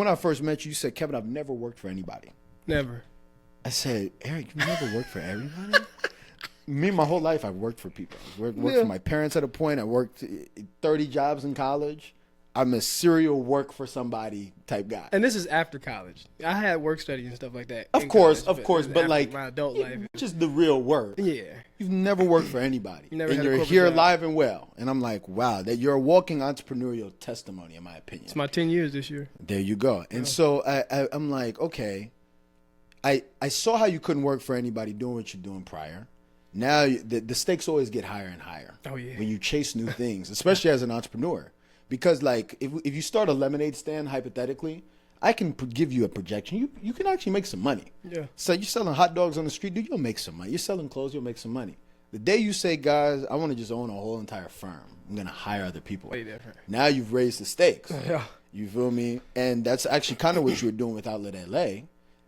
when I first met you, you said, Kevin, I've never worked for anybody. Never. I said, Eric, you never worked for everybody? Me, my whole life, I've worked for people. I worked for my parents at a point. I worked 30 jobs in college. I'm a serial work for somebody type guy. And this is after college. I had work study and stuff like that. Of course, but like my adult life, just the real work. Yeah, you've never worked for anybody, and you're here alive and well. And I'm like, wow, that you're a walking entrepreneurial testimony, in my opinion. It's my 10 years this year. There you go. And so I'm like, okay, I saw how you couldn't work for anybody doing what you're doing prior. Now the stakes always get higher and higher. Oh yeah. When you chase new things, especially as an entrepreneur. Because like if you start a lemonade stand, hypothetically, I can give you a projection. You can actually make some money. Yeah. So you're selling hot dogs on the street, dude, you'll make some money. You're selling clothes, you'll make some money. The day you say, guys, I want to just own a whole entire firm, I'm gonna hire other people. Way different. Now you've raised the stakes. Yeah. You feel me? And that's actually kind of what you were doing with Outlet LA.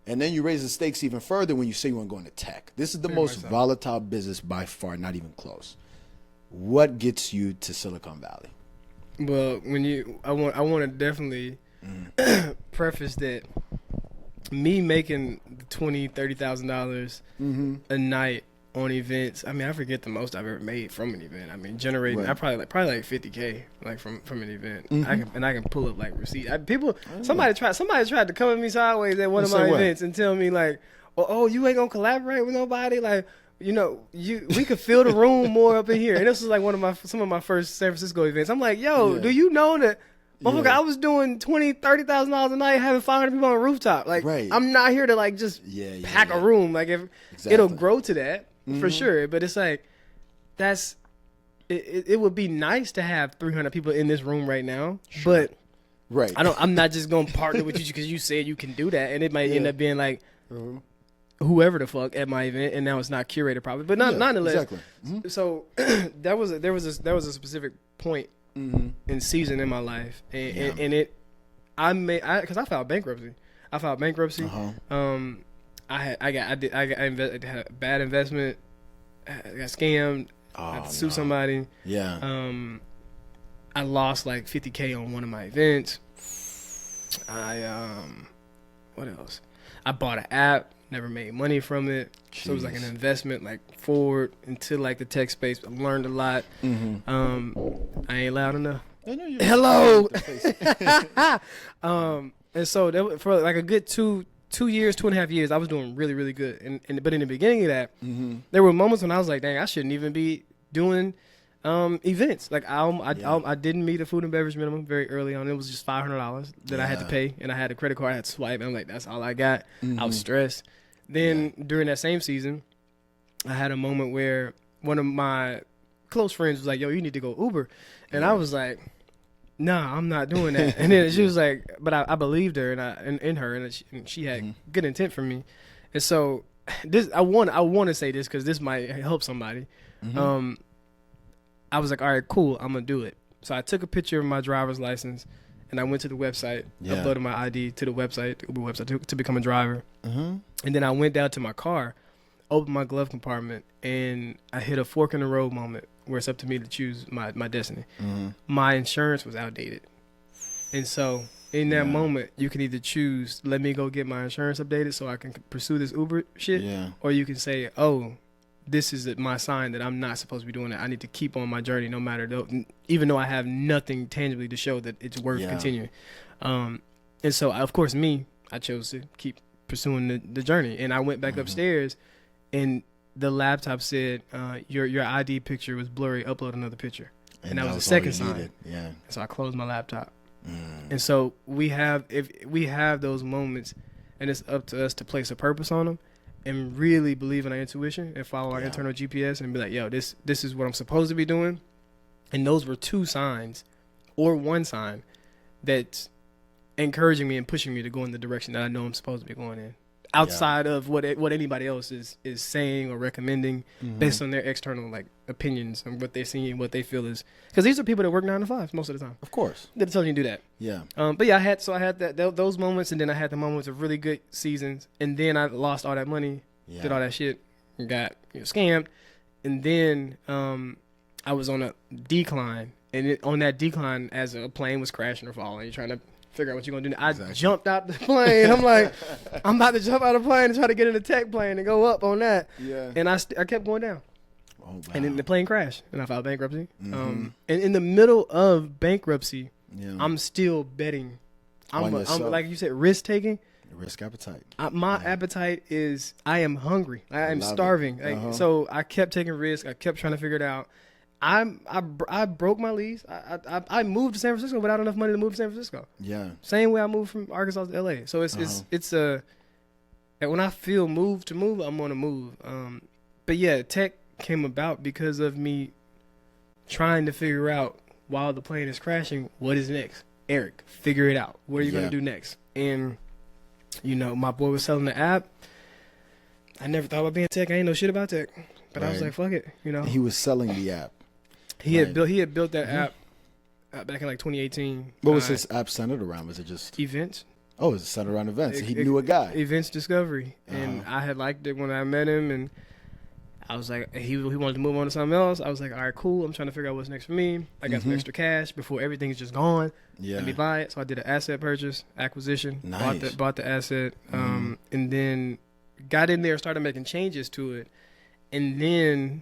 And then you raise the stakes even further when you say you want to go into tech. This is the most volatile business by far, not even close. What gets you to Silicon Valley? Well, I want to definitely preface that me making $20,000-$30,000 a night on events. I mean, I forget the most I've ever made from an event. I mean, generating I probably like $50K like from an event. I can pull up like receipt. Somebody tried to come at me sideways at one of my events and tell me like, oh, you ain't gonna collaborate with nobody, like. We could fill the room more up in here. And this was like some of my first San Francisco events. I'm like, yo, do you know that, motherfucker, I was doing $20,000-$30,000 a night having 500 people on a rooftop. Like, I'm not here to like just pack a room. Like, it'll grow to that for sure. But it's like, it would be nice to have 300 people in this room right now. Sure. But I'm not just gonna partner with you because you said you can do that, and it might end up being like. Whoever the fuck at my event, and now it's not curated properly, but nonetheless. Exactly. So there was a specific point in season in my life, and because I filed bankruptcy. I got a bad investment. I got scammed. I had to sue somebody. Yeah. I lost like $50K on one of my events. What else? I bought an app. Never made money from it. Jeez. So it was like an investment, like forward into like the tech space. I learned a lot. I ain't loud enough. Hello. And so for like a good 2.5 years, I was doing really, really good. But in the beginning of that, there were moments when I was like, dang, I shouldn't even be doing events. Like I didn't meet the food and beverage minimum very early on. It was just $500 that I had to pay, and I had a credit card. I had to swipe. And I'm like, that's all I got. I was stressed. Then during that same season, I had a moment where one of my close friends was like, yo, you need to go Uber. And I was like, nah, I'm not doing that. And then she was like, but I believed her and in her, and she had good intent for me. And so I want to say this because this might help somebody. I was like, all right, cool, I'm going to do it. So I took a picture of my driver's license, and I went to the website, uploaded my ID to the website, the Uber website, to become a driver. And then I went down to my car, opened my glove compartment, and I hit a fork in the road moment where it's up to me to choose my destiny. My insurance was outdated. And so in that moment, you can either choose, let me go get my insurance updated so I can pursue this Uber shit, or you can say, oh, this is my sign that I'm not supposed to be doing that. I need to keep on my journey no matter, even though I have nothing tangibly to show that it's worth continuing. And so, of course, I chose to keep pursuing the journey. And I went back upstairs, and the laptop said, your ID picture was blurry, upload another picture. And that was the second sign. Yeah. So I closed my laptop. And so we have those moments, and it's up to us to place a purpose on them. And really believe in our intuition and follow our internal GPS and be like, yo, this is what I'm supposed to be doing. And those were two signs or one sign that's encouraging me and pushing me to go in the direction that I know I'm supposed to be going in. Outside of what anybody else is saying or recommending based on their external like opinions and what they're seeing, what they feel is, because these are people that work 9 to 5 most of the time. Of course, they're telling you to do that. Yeah. But yeah, I had those moments, and then I had the moments of really good seasons, and then I lost all that money, did all that shit, and got scammed, and then I was on a decline, and on that decline, as a plane was crashing or falling, you're trying to figure out what you're gonna do. I jumped out the plane. I'm like, I'm about to jump out of the plane and try to get in the tech plane and go up on that. Yeah. And I kept going down. Oh, wow. And then the plane crashed, and I filed bankruptcy. And in the middle of bankruptcy, I'm still betting. I'm like you said, risk taking. Risk appetite. My appetite is I am hungry. I am starving. So I kept taking risks. I kept trying to figure it out. I broke my lease. I moved to San Francisco without enough money to move to San Francisco. Yeah. Same way I moved from Arkansas to LA. So it's when I feel moved to move, I'm gonna move. But yeah, tech came about because of me trying to figure out while the plane is crashing, what is next? Eric, figure it out. What are you gonna do next? And my boy was selling the app. I never thought about being tech. I ain't know shit about tech. But I was like, fuck it, He was selling the app. He had built that app back in like 2018. What was his app centered around? Was it just events? Oh, it was centered around events. He knew a guy. Events discovery. And I had liked it when I met him, and I was like, he wanted to move on to something else. I was like, all right, cool. I'm trying to figure out what's next for me. I got some extra cash before everything's just gone. Yeah. Let me buy it. So I did an asset acquisition. Nice. Bought the asset. And then got in there, started making changes to it. And then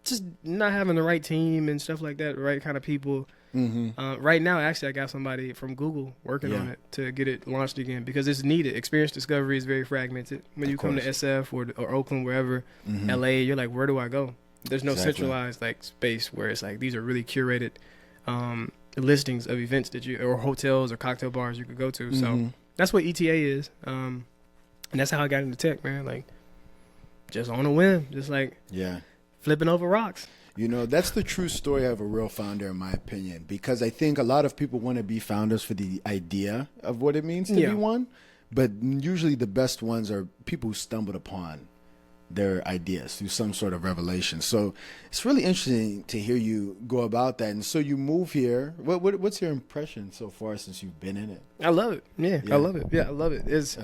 just not having the right team and stuff like that, right kind of people. Right now, actually, I got somebody from Google working on it to get it launched again because it's needed. Experience discovery is very fragmented. When you come to SF or Oakland, wherever, LA, you're like, where do I go? There's no centralized like space where it's like these are really curated listings of events that or hotels or cocktail bars you could go to. So that's what ETA is, and that's how I got into tech, man. Like just on a whim, just like flipping over rocks. That's the true story of a real founder, in my opinion, because I think a lot of people want to be founders for the idea of what it means to be one, but usually the best ones are people who stumbled upon their ideas through some sort of revelation. So it's really interesting to hear you go about that. And so you move here. What's your impression so far since you've been in it? I love it. Yeah. I love it. Yeah, I love it.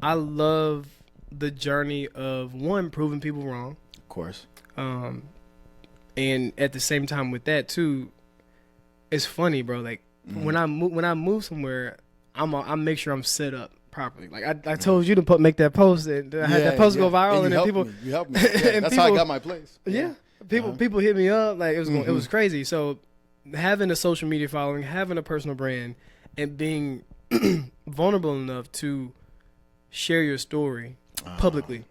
I love the journey of one, proving people wrong. Of course. And at the same time with that too, it's funny, bro. Like when I move somewhere, I make sure I'm set up properly. Like I told you to make that post, and I had that post go viral, and then people you helped me. Yeah, that's how I got my place. Yeah, people hit me up like it was crazy. So having a social media following, having a personal brand, and being vulnerable enough to share your story publicly.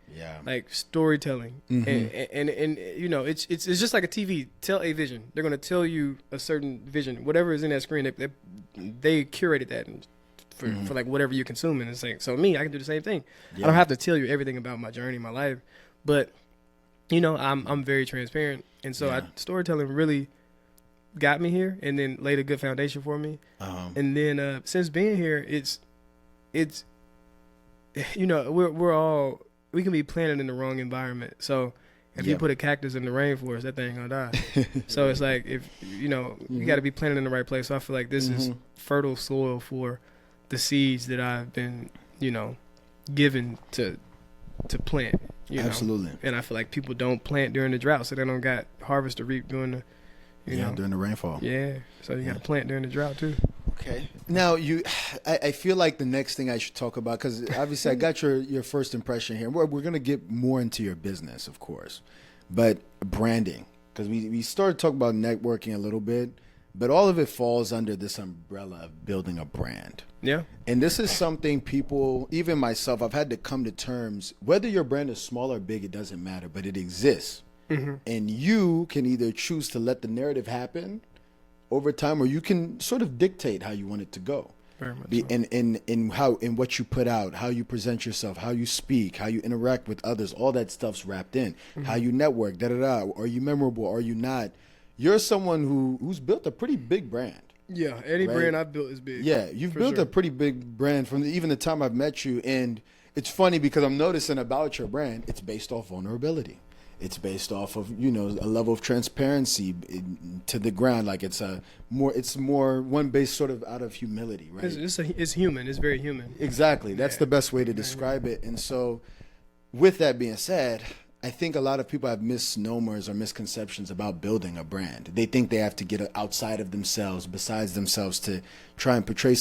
Like storytelling, and it's just like a TV. Tell a vision. They're gonna tell you a certain vision, whatever is in that screen. They curated that for like whatever you're consuming. It's like, so me, I can do the same thing. I don't have to tell you everything about my journey, my life, but I'm very transparent, and so storytelling really got me here, and then laid a good foundation for me. And then since being here, it's we can be planted in the wrong environment. So if you put a cactus in the rainforest, that thing gonna die. So it's like, if you got to be planted in the right place. So I feel like this is fertile soil for the seeds that I've been, given to plant. Absolutely. And I feel like people don't plant during the drought, so they don't got harvest to reap during the, during the rainfall. Yeah. So you got to plant during the drought too. Okay. Now I feel like the next thing I should talk about, because obviously I got your first impression here. We're going to get more into your business, of course, but branding, because we started talking about networking a little bit, but all of it falls under this umbrella of building a brand. Yeah. And this is something people, even myself, I've had to come to terms, whether your brand is small or big, it doesn't matter, but it exists. And you can either choose to let the narrative happen over time, or you can sort of dictate how you want it to go. Very much so. In what you put out, how you present yourself, how you speak, how you interact with others, all that stuff's wrapped in. How you network, Are you memorable? Are you not? You're someone who's built a pretty big brand. Yeah, any brand I've built is big. Yeah, you've built a pretty big brand from even the time I've met you. And it's funny because I'm noticing about your brand, it's based off vulnerability. It's based off of, a level of transparency to the ground. Like it's more one based sort of out of humility, right? It's human. It's very human. Exactly. That's the best way to describe it. And so with that being said, I think a lot of people have misnomers or misconceptions about building a brand. They think they have to get outside of themselves, besides themselves, to try and portray